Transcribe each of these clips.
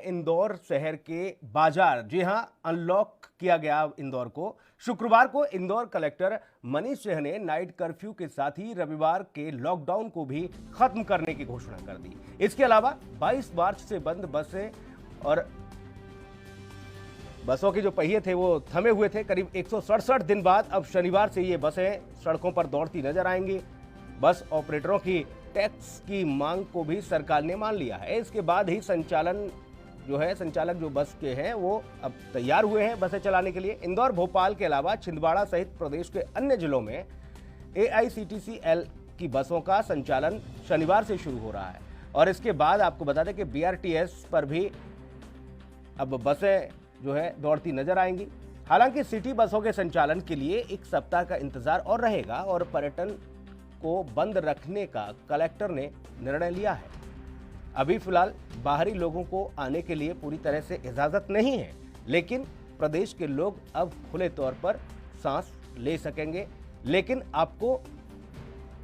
इंदौर शहर के बाजार, जी हां, अनलॉक किया गया इंदौर को। शुक्रवार को इंदौर कलेक्टर मनीष सिंह ने नाइट कर्फ्यू के साथ ही रविवार के लॉकडाउन को भी खत्म करने की घोषणा कर दी। इसके अलावा 22 मार्च से बंद बसें और बसों के जो पहिए थे वो थमे हुए थे। करीब 167 दिन बाद अब शनिवार से ये बसें सड़कों पर दौड़ती नजर आएंगी। बस ऑपरेटरों की टैक्स की मांग को भी सरकार ने मान लिया है। इसके बाद ही संचालक जो बस के हैं वो अब तैयार हुए हैं बसें चलाने के लिए। इंदौर, भोपाल के अलावा छिंदवाड़ा सहित प्रदेश के अन्य जिलों में AICTCL की बसों का संचालन शनिवार से शुरू हो रहा है। और इसके बाद आपको बता दें कि BRTS पर भी अब बसें जो है दौड़ती नजर आएंगी। हालांकि सिटी बसों के संचालन के लिए 1 सप्ताह का इंतजार और रहेगा और पर्यटन को बंद रखने का कलेक्टर ने निर्णय लिया है। अभी फिलहाल बाहरी लोगों को आने के लिए पूरी तरह से इजाजत नहीं है, लेकिन प्रदेश के लोग अब खुले तौर पर सांस ले सकेंगे। लेकिन आपको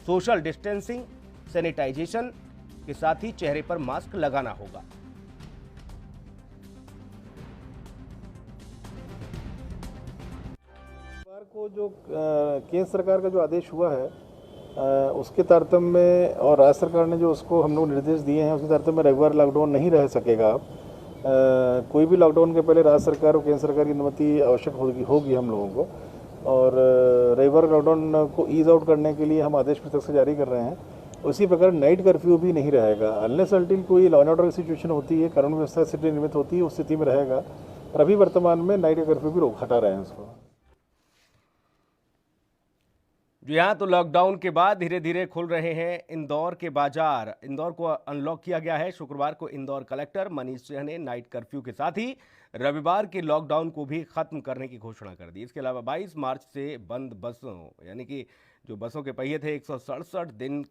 सोशल डिस्टेंसिंग, सैनिटाइजेशन के साथ ही चेहरे पर मास्क लगाना होगा। को जो केंद्र सरकार का जो आदेश हुआ है उसके तारतम्य में और राज्य सरकार ने जो उसको हम लोग निर्देश दिए हैं उसके तारतम्य में रविवार लॉकडाउन नहीं रह सकेगा। अब कोई भी लॉकडाउन के पहले राज्य सरकार और केंद्र सरकार की अनुमति आवश्यक होगी हम लोगों को। और रविवार लॉकडाउन को ईज आउट करने के लिए हम आदेश पुस्तक से जारी कर रहे हैं। उसी प्रकार नाइट कर्फ्यू भी नहीं रहेगा। अनलेस अनटिल कोई लॉ एंड ऑर्डर की सिचुएशन होती है, कानून व्यवस्था स्थिति निर्मित होती है, उस स्थिति में रहेगा। पर अभी वर्तमान में नाइट कर्फ्यू भी हटा रहे हैं उसको। जी हाँ, तो लॉकडाउन के बाद धीरे धीरे खुल रहे हैं इंदौर के बाजार। इंदौर को अनलॉक किया गया है। शुक्रवार को इंदौर कलेक्टर मनीष सिंह ने नाइट कर्फ्यू के साथ ही रविवार के लॉकडाउन को भी खत्म करने की घोषणा कर दी। इसके अलावा 22 मार्च से बंद बसों, यानी कि जो बसों के पहिए थे 167 दिन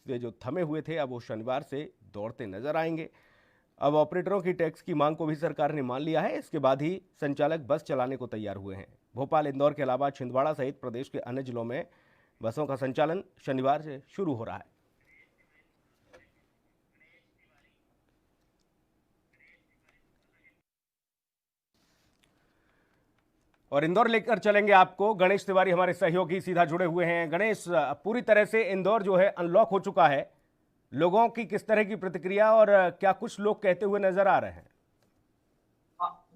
से जो थमे हुए थे, अब वो शनिवार से दौड़ते नजर आएंगे। अब ऑपरेटरों की टैक्स की मांग को भी सरकार ने मान लिया है। इसके बाद ही संचालक बस चलाने को तैयार हुए हैं। भोपाल, इंदौर के अलावा छिंदवाड़ा सहित प्रदेश के अन्य जिलों में बसों का संचालन शनिवार से शुरू हो रहा है। और इंदौर लेकर चलेंगे आपको गणेश तिवारी, हमारे सहयोगी सीधा जुड़े हुए हैं। गणेश, पूरी तरह से इंदौर जो है अनलॉक हो चुका है। लोगों की किस तरह की प्रतिक्रिया और क्या कुछ लोग कहते हुए नजर आ रहे हैं?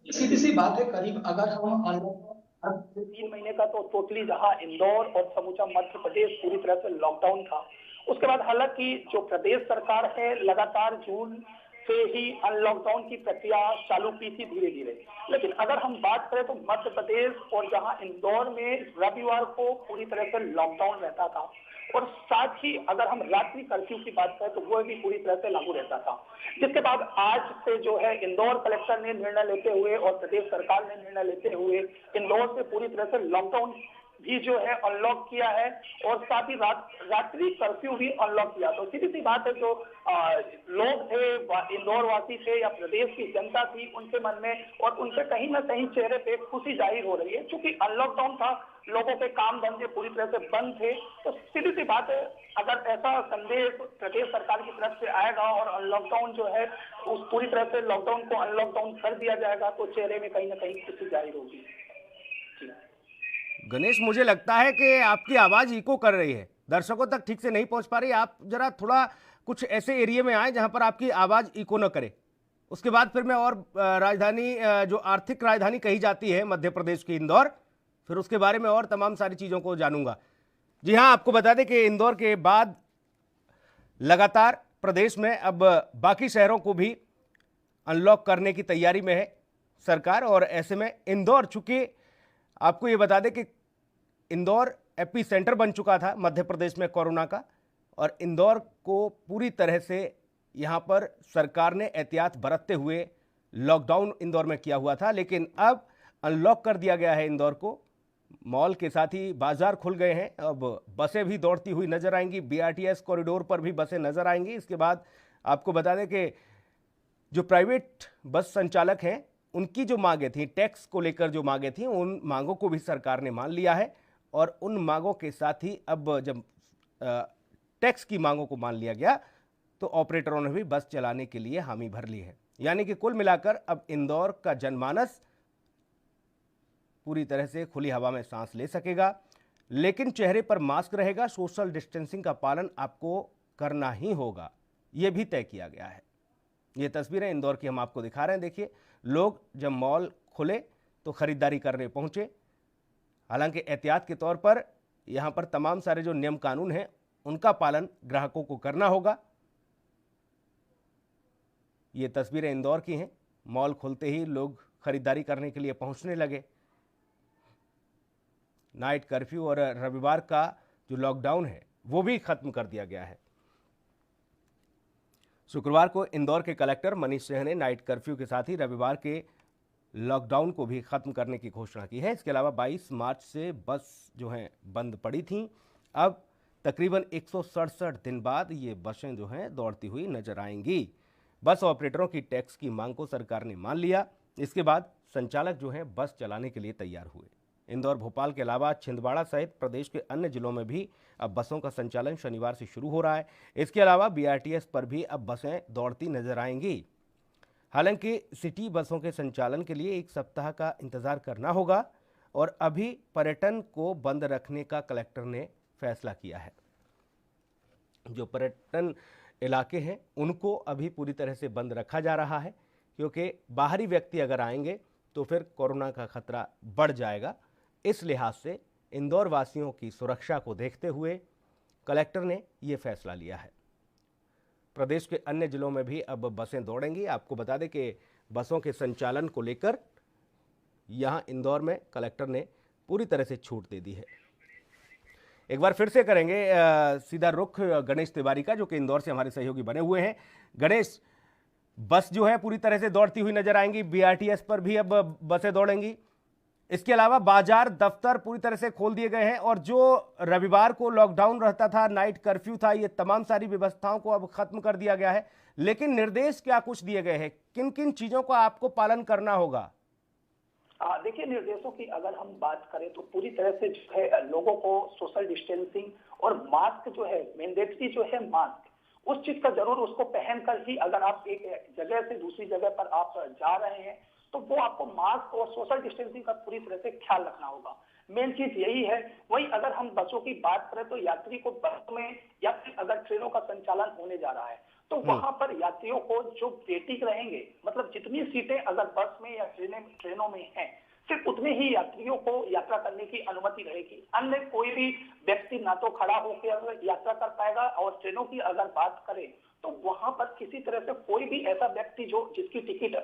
सीधी सी बात है, करीब अगर हम अनलॉक 3 महीने का तो टोटली जहां इंदौर और समूचा मध्य प्रदेश पूरी तरह से लॉकडाउन था, उसके बाद हालांकि जो प्रदेश सरकार है लगातार जून से ही अनलॉकडाउन की प्रक्रिया चालू की थी धीरे धीरे। लेकिन अगर हम बात करें तो मध्य प्रदेश और जहां इंदौर में रविवार को पूरी तरह से लॉकडाउन रहता था और साथ ही अगर हम रात्रि कर्फ्यू की बात करें तो वो भी पूरी तरह से लागू रहता था। जिसके बाद आज से जो है इंदौर कलेक्टर ने निर्णय लेते हुए और प्रदेश सरकार ने निर्णय लेते हुए इंदौर से पूरी तरह से लॉकडाउन भी जो है अनलॉक किया है और साथ ही रात्रि कर्फ्यू भी अनलॉक किया। तो सीधी सी बात है, जो लोग थे, इंदौर वासी थे या प्रदेश की जनता थी, उनके मन में और उनके कहीं ना कहीं चेहरे पे खुशी जाहिर हो रही है। क्योंकि अनलॉकडाउन था, लोगों के काम धंधे पूरी तरह से बंद थे। तो सीधी सी बात है, अगर ऐसा संदेश प्रदेश सरकार की तरफ से आएगा और अनलॉकडाउन जो है उस पूरी तरह से लॉकडाउन को अनलॉकडाउन कर दिया जाएगा तो चेहरे में कहीं ना कहीं खुशी जाहिर होगी। गणेश, मुझे लगता है कि आपकी आवाज इको कर रही है, दर्शकों तक ठीक से नहीं पहुंच पा रही। आप जरा थोड़ा कुछ ऐसे एरिया में आए जहां पर आपकी आवाज इको न करे। उसके बाद फिर मैं और राजधानी, जो आर्थिक राजधानी कही जाती है मध्य प्रदेश की इंदौर, फिर उसके बारे में और तमाम सारी चीजों को जानूंगा। जी हाँ, आपको बता दें कि इंदौर के बाद लगातार प्रदेश में अब बाकी शहरों को भी अनलॉक करने की तैयारी में है सरकार। और ऐसे में इंदौर, चूंकि आपको ये बता दें कि इंदौर एपी सेंटर बन चुका था मध्य प्रदेश में कोरोना का, और इंदौर को पूरी तरह से यहाँ पर सरकार ने एहतियात बरतते हुए लॉकडाउन इंदौर में किया हुआ था। लेकिन अब अनलॉक कर दिया गया है इंदौर को। मॉल के साथ ही बाजार खुल गए हैं। अब बसें भी दौड़ती हुई नजर आएंगी। BRTS कॉरिडोर पर भी बसें नजर आएंगी। इसके बाद आपको बता दें कि जो प्राइवेट बस संचालक हैं उनकी जो मांगे थी, टैक्स को लेकर जो मांगे थी, उन मांगों को भी सरकार ने मान लिया है। और उन मांगों के साथ ही अब जब टैक्स की मांगों को मान लिया गया तो ऑपरेटरों ने भी बस चलाने के लिए हामी भर ली है। यानी कि कुल मिलाकर अब इंदौर का जनमानस पूरी तरह से खुली हवा में सांस ले सकेगा, लेकिन चेहरे पर मास्क रहेगा, सोशल डिस्टेंसिंग का पालन आपको करना ही होगा, यह भी तय किया गया है। ये तस्वीरें इंदौर की हम आपको दिखा रहे हैं। देखिए, लोग जब मॉल खुले तो खरीदारी करने पहुंचे। हालांकि एहतियात के तौर पर यहां पर तमाम सारे जो नियम कानून हैं उनका पालन ग्राहकों को करना होगा। ये तस्वीरें इंदौर की हैं। मॉल खुलते ही लोग खरीदारी करने के लिए पहुंचने लगे। नाइट कर्फ्यू और रविवार का जो लॉकडाउन है वो भी खत्म कर दिया गया है। शुक्रवार को इंदौर के कलेक्टर मनीष सिंह ने नाइट कर्फ्यू के साथ ही रविवार के लॉकडाउन को भी खत्म करने की घोषणा की है। इसके अलावा 22 मार्च से बस जो हैं बंद पड़ी थीं। अब तकरीबन 167 दिन बाद ये बसें जो हैं दौड़ती हुई नजर आएंगी। बस ऑपरेटरों की टैक्स की मांग को सरकार ने मान लिया। इसके बाद संचालक जो हैं बस चलाने के लिए तैयार हुए। इंदौर, भोपाल के अलावा छिंदवाड़ा सहित प्रदेश के अन्य जिलों में भी अब बसों का संचालन शनिवार से शुरू हो रहा है। इसके अलावा बीआरटीएस पर भी अब बसें दौड़ती नजर आएंगी। हालांकि सिटी बसों के संचालन के लिए 1 सप्ताह का इंतजार करना होगा और अभी पर्यटन को बंद रखने का कलेक्टर ने फैसला किया है। जो पर्यटन इलाके हैं उनको अभी पूरी तरह से बंद रखा जा रहा है, क्योंकि बाहरी व्यक्ति अगर आएंगे तो फिर कोरोना का खतरा बढ़ जाएगा। इस लिहाज से इंदौर वासियों की सुरक्षा को देखते हुए कलेक्टर ने यह फैसला लिया है। प्रदेश के अन्य जिलों में भी अब बसें दौड़ेंगी। आपको बता दें कि बसों के संचालन को लेकर यहां इंदौर में कलेक्टर ने पूरी तरह से छूट दे दी है। एक बार फिर से करेंगे सीधा रुख गणेश तिवारी का, जो कि इंदौर से हमारे सहयोगी बने हुए हैं। गणेश, बस जो है पूरी तरह से दौड़ती हुई नजर आएंगी, बीआरटीएस पर भी अब बसें दौड़ेंगी। इसके अलावा बाजार, दफ्तर पूरी तरह से खोल दिए गए हैं और जो रविवार को लॉकडाउन रहता था, नाइट कर्फ्यू था, ये तमाम सारी व्यवस्थाओं को अब खत्म कर दिया गया है। लेकिन निर्देश क्या कुछ दिए गए हैं, किन किन चीजों का आपको पालन करना होगा? देखिए, निर्देशों की अगर हम बात करें तो पूरी तरह से जो है लोगों को सोशल डिस्टेंसिंग और मास्क जो है, मैंडेटरी जो है मास्क, उस चीज का जरूर उसको पहनकर ही अगर आप एक जगह से दूसरी जगह पर आप जा रहे हैं तो वो आपको मास्क और सोशल डिस्टेंसिंग का पूरी तरह से ख्याल रखना होगा। मेन चीज यही है। वही अगर हम बसों की बात करें तो यात्री को बस में या फिर अगर ट्रेनों का संचालन होने जा रहा है तो वहां पर यात्रियों को जो वेटिंग रहेंगे, मतलब जितनी सीटें अगर बस में या ट्रेनों में हैं, सिर्फ उतने ही यात्रियों को यात्रा करने की अनुमति रहेगी। अन्य कोई भी व्यक्ति ना तो खड़ा होकर यात्रा कर पाएगा, और ट्रेनों की अगर बात करें तो वहां पर किसी तरह से कोई भी ऐसा व्यक्ति जो जिसकी टिकट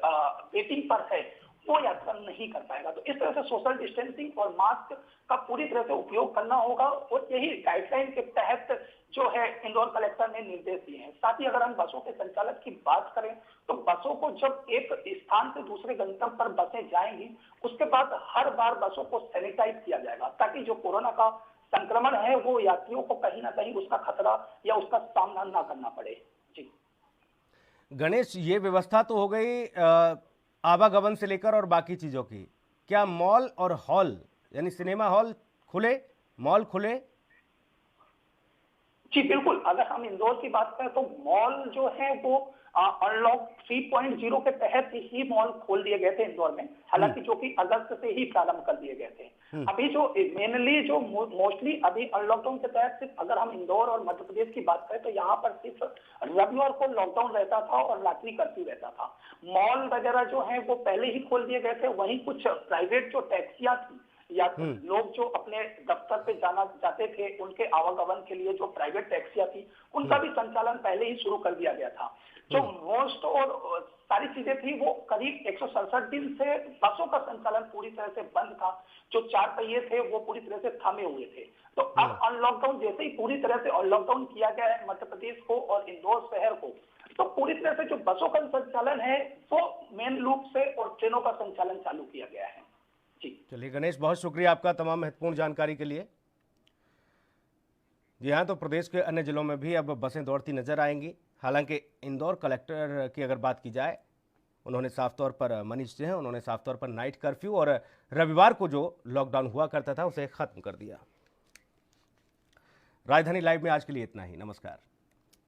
वेटिंग पर है वो यात्रा नहीं कर पाएगा। तो इस तरह से सोशल डिस्टेंसिंग और मास्क का पूरी तरह से उपयोग करना होगा, और यही गाइडलाइन के तहत जो है इंदौर कलेक्टर ने निर्देश दिए हैं। साथ ही अगर हम बसों के संचालक की बात करें तो बसों को जब एक स्थान से दूसरे गंतव्य पर बसें जाएंगी उसके बाद हर बार बसों को सैनिटाइज किया जाएगा, ताकि जो कोरोना का संक्रमण है वो यात्रियों को कहीं ना कहीं उसका खतरा या उसका सामना ना करना पड़े। जी गणेश, ये व्यवस्था तो हो गई आवागमन से लेकर और बाकी चीजों की। क्या मॉल और हॉल यानी सिनेमा हॉल खुले, मॉल खुले? जी बिल्कुल, अगर हम इंदौर की बात करें तो मॉल जो है वो अनलॉक 3.0 के तहत ही मॉल खोल दिए गए थे इंदौर में, हालांकि जो कि अगस्त से ही प्रारंभ कर दिए गए थे। अभी जो मेनली जो मोस्टली अभी अनलॉकडाउन के तहत सिर्फ अगर हम इंदौर और मध्य प्रदेश की बात करें तो यहाँ पर सिर्फ रविवार को लॉकडाउन रहता था और रात्रि कर्फ्यू रहता था। मॉल वगैरह जो है वो पहले ही खोल दिए गए थे। वहीं कुछ प्राइवेट जो टैक्सियां थी या लोग जो अपने दफ्तर पे जाते थे उनके आवागमन के लिए जो प्राइवेट टैक्सियां थी उनका भी संचालन पहले ही शुरू कर दिया गया था। जो मोस्ट और सारी चीजें थी वो करीब 167 दिन से बसों का संचालन पूरी तरह से बंद था। जो 4 पहिए थे वो पूरी तरह से थमे हुए थे। तो अब अनलॉकडाउन जैसे ही पूरी तरह से अनलॉकडाउन किया गया है मध्य प्रदेश को और इंदौर शहर को, तो पूरी तरह से जो बसों का संचालन है वो मेन रूप से और ट्रेनों का संचालन चालू किया गया है। चलिए गणेश, बहुत शुक्रिया आपका तमाम महत्वपूर्ण जानकारी के लिए। जी हाँ, तो प्रदेश के अन्य जिलों में भी अब बसें दौड़ती नजर आएंगी। हालांकि इंदौर कलेक्टर की अगर बात की जाए, उन्होंने साफ तौर पर मनीष सिंह उन्होंने साफ तौर पर नाइट कर्फ्यू और रविवार को जो लॉकडाउन हुआ करता था उसे खत्म कर दिया। राजधानी लाइव में आज के लिए इतना ही। नमस्कार।